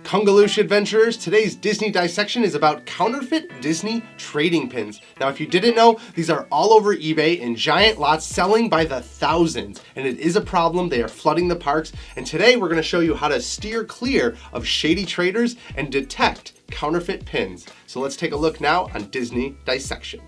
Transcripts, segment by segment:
Kungaloosh adventurers, today's Disney dissection is about counterfeit Disney trading pins. Now, if you didn't know, these are all over eBay in giant lots selling by the thousands, and it is a problem. They are flooding the parks, and today we're going to show you how to steer clear of shady traders and detect counterfeit pins. So let's take a look now on Disney Dissection.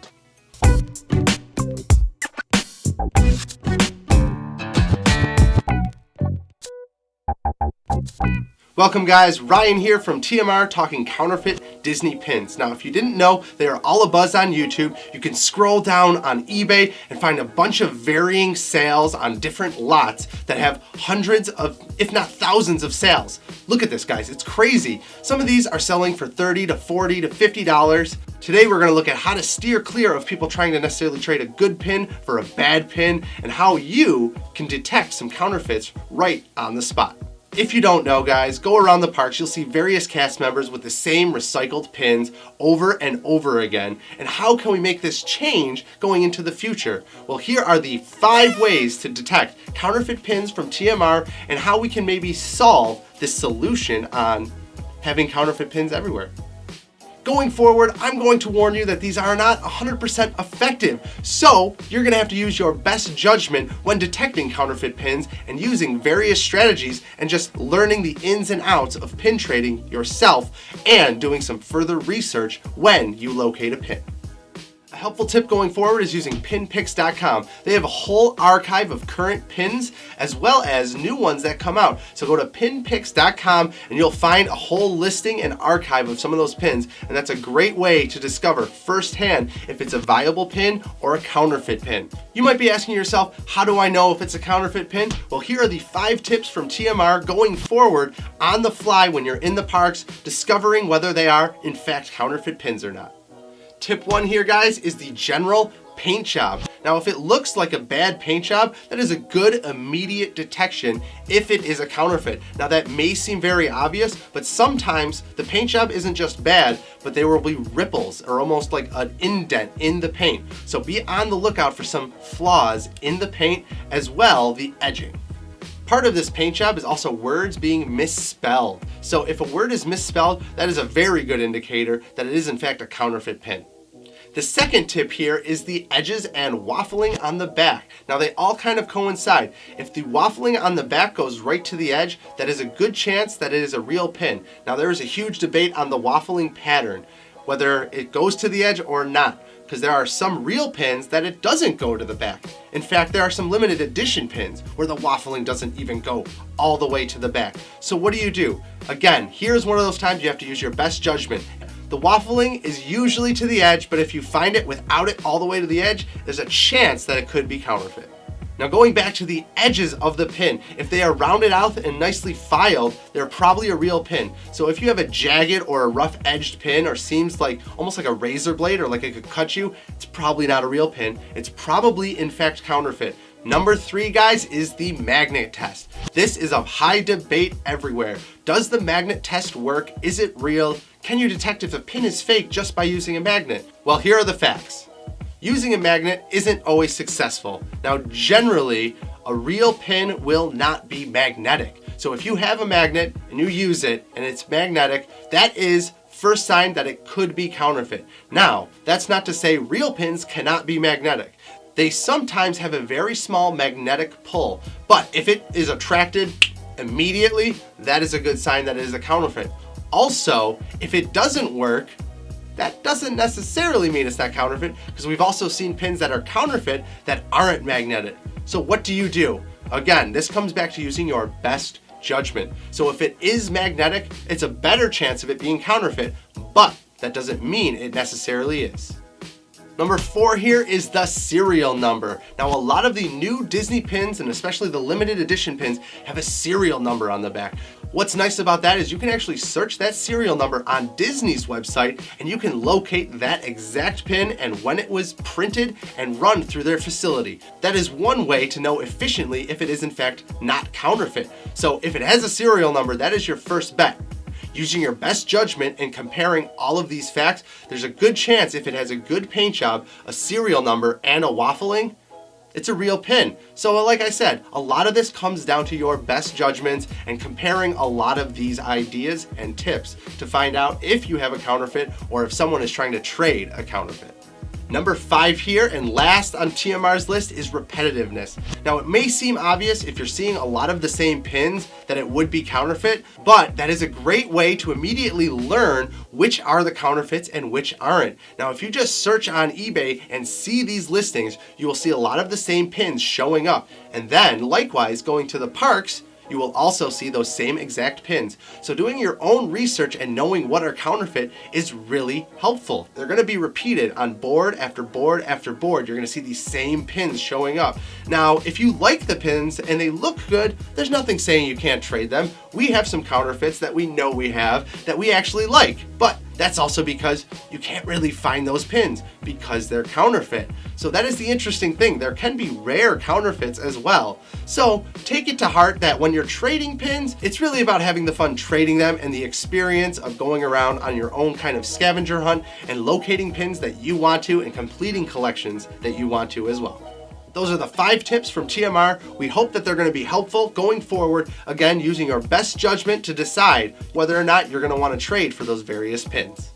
Welcome guys, Ryan here from TMR talking counterfeit Disney pins. Now if you didn't know, they are all abuzz on YouTube. You can scroll down on eBay and find a bunch of varying sales on different lots that have hundreds of, if not thousands of sales. Look at this guys, it's crazy. Some of these are selling for $30 to $40 to $50. Today we're going to look at how to steer clear of people trying to necessarily trade a good pin for a bad pin and how you can detect some counterfeits right on the spot. If you don't know guys, go around the parks, you'll see various cast members with the same recycled pins over and over again. And how can we make this change going into the future? Well, here are the 5 ways to detect counterfeit pins from TMR and how we can maybe solve this solution on having counterfeit pins everywhere. Going forward, I'm going to warn you that these are not 100% effective. So you're gonna have to use your best judgment when detecting counterfeit pins and using various strategies and just learning the ins and outs of pin trading yourself and doing some further research when you locate a pin. A helpful tip going forward is using pinpicks.com. They have a whole archive of current pins as well as new ones that come out. So go to pinpicks.com and you'll find a whole listing and archive of some of those pins, and that's a great way to discover firsthand if it's a viable pin or a counterfeit pin. You might be asking yourself, how do I know if it's a counterfeit pin? Well, here are the 5 tips from TMR going forward on the fly when you're in the parks, discovering whether they are in fact counterfeit pins or not. Tip 1 here guys is the general paint job. Now if it looks like a bad paint job, that is a good immediate detection if it is a counterfeit. Now that may seem very obvious, but sometimes the paint job isn't just bad, but there will be ripples or almost like an indent in the paint. So be on the lookout for some flaws in the paint as well the edging. Part of this paint job is also words being misspelled. So if a word is misspelled, that is a very good indicator that it is in fact a counterfeit pin. The second tip here is the edges and waffling on the back. Now they all kind of coincide. If the waffling on the back goes right to the edge, that is a good chance that it is a real pin. Now there is a huge debate on the waffling pattern, whether it goes to the edge or not, because there are some real pins that it doesn't go to the back. In fact, there are some limited edition pins where the waffling doesn't even go all the way to the back. So what do? Again, here's one of those times you have to use your best judgment. The waffling is usually to the edge, but if you find it without it all the way to the edge, there's a chance that it could be counterfeit. Now going back to the edges of the pin, if they are rounded out and nicely filed, they're probably a real pin. So if you have a jagged or a rough edged pin or seems like almost like a razor blade or like it could cut you, it's probably not a real pin. It's probably in fact counterfeit. Number 3 guys is the magnet test. This is of high debate everywhere. Does the magnet test work? Is it real? Can you detect if a pin is fake just by using a magnet? Well, here are the facts. Using a magnet isn't always successful. Now, generally, a real pin will not be magnetic. So if you have a magnet and you use it and it's magnetic, that is first sign that it could be counterfeit. Now, that's not to say real pins cannot be magnetic. They sometimes have a very small magnetic pull, but if it is attracted immediately, that is a good sign that it is a counterfeit. Also, if it doesn't work, that doesn't necessarily mean it's not counterfeit, because we've also seen pins that are counterfeit that aren't magnetic. So what do? Again, this comes back to using your best judgment. So if it is magnetic, it's a better chance of it being counterfeit, but that doesn't mean it necessarily is. Number 4 here is the serial number. Now a lot of the new Disney pins and especially the limited edition pins have a serial number on the back. What's nice about that is you can actually search that serial number on Disney's website and you can locate that exact pin and when it was printed and run through their facility. That is one way to know efficiently if it is in fact not counterfeit. So if it has a serial number, that is your first bet. Using your best judgment and comparing all of these facts, there's a good chance if it has a good paint job, a serial number, and a waffling, it's a real pin. So like I said, a lot of this comes down to your best judgments and comparing a lot of these ideas and tips to find out if you have a counterfeit or if someone is trying to trade a counterfeit. Number 5 here, and last on TMR's list, is repetitiveness. Now, it may seem obvious if you're seeing a lot of the same pins that it would be counterfeit, but that is a great way to immediately learn which are the counterfeits and which aren't. Now, if you just search on eBay and see these listings, you will see a lot of the same pins showing up. And then, likewise, going to the parks, you will also see those same exact pins. So doing your own research and knowing what are counterfeit is really helpful. They're gonna be repeated on board after board after board. You're gonna see these same pins showing up. Now, if you like the pins and they look good, there's nothing saying you can't trade them. We have some counterfeits that we know we have that we actually like, but that's also because you can't really find those pins because they're counterfeit. So that is the interesting thing. There can be rare counterfeits as well. So take it to heart that when you're trading pins, it's really about having the fun trading them and the experience of going around on your own kind of scavenger hunt and locating pins that you want to and completing collections that you want to as well. Those are the 5 tips from TMR. We hope that they're going to be helpful going forward, again, using your best judgment to decide whether or not you're going to want to trade for those various pins.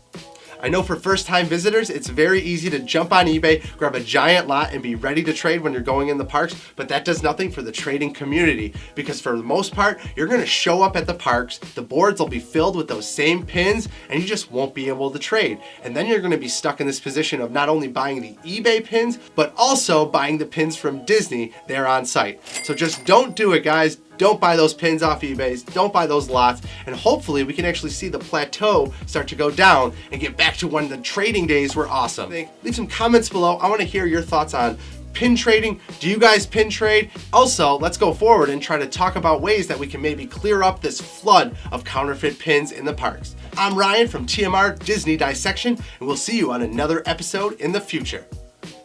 I know for first-time visitors, it's very easy to jump on eBay, grab a giant lot, and be ready to trade when you're going in the parks, but that does nothing for the trading community, because for the most part, you're gonna show up at the parks, the boards will be filled with those same pins, and you just won't be able to trade. And then you're gonna be stuck in this position of not only buying the eBay pins, but also buying the pins from Disney there on site. So just don't do it, guys. Don't buy those pins off eBay, don't buy those lots, and hopefully we can actually see the plateau start to go down and get back to when the trading days were awesome. Leave some comments below. I want to hear your thoughts on pin trading. Do you guys pin trade? Also, let's go forward and try to talk about ways that we can maybe clear up this flood of counterfeit pins in the parks. I'm Ryan from TMR Disney Dissection, and we'll see you on another episode in the future.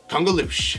Congaloosh.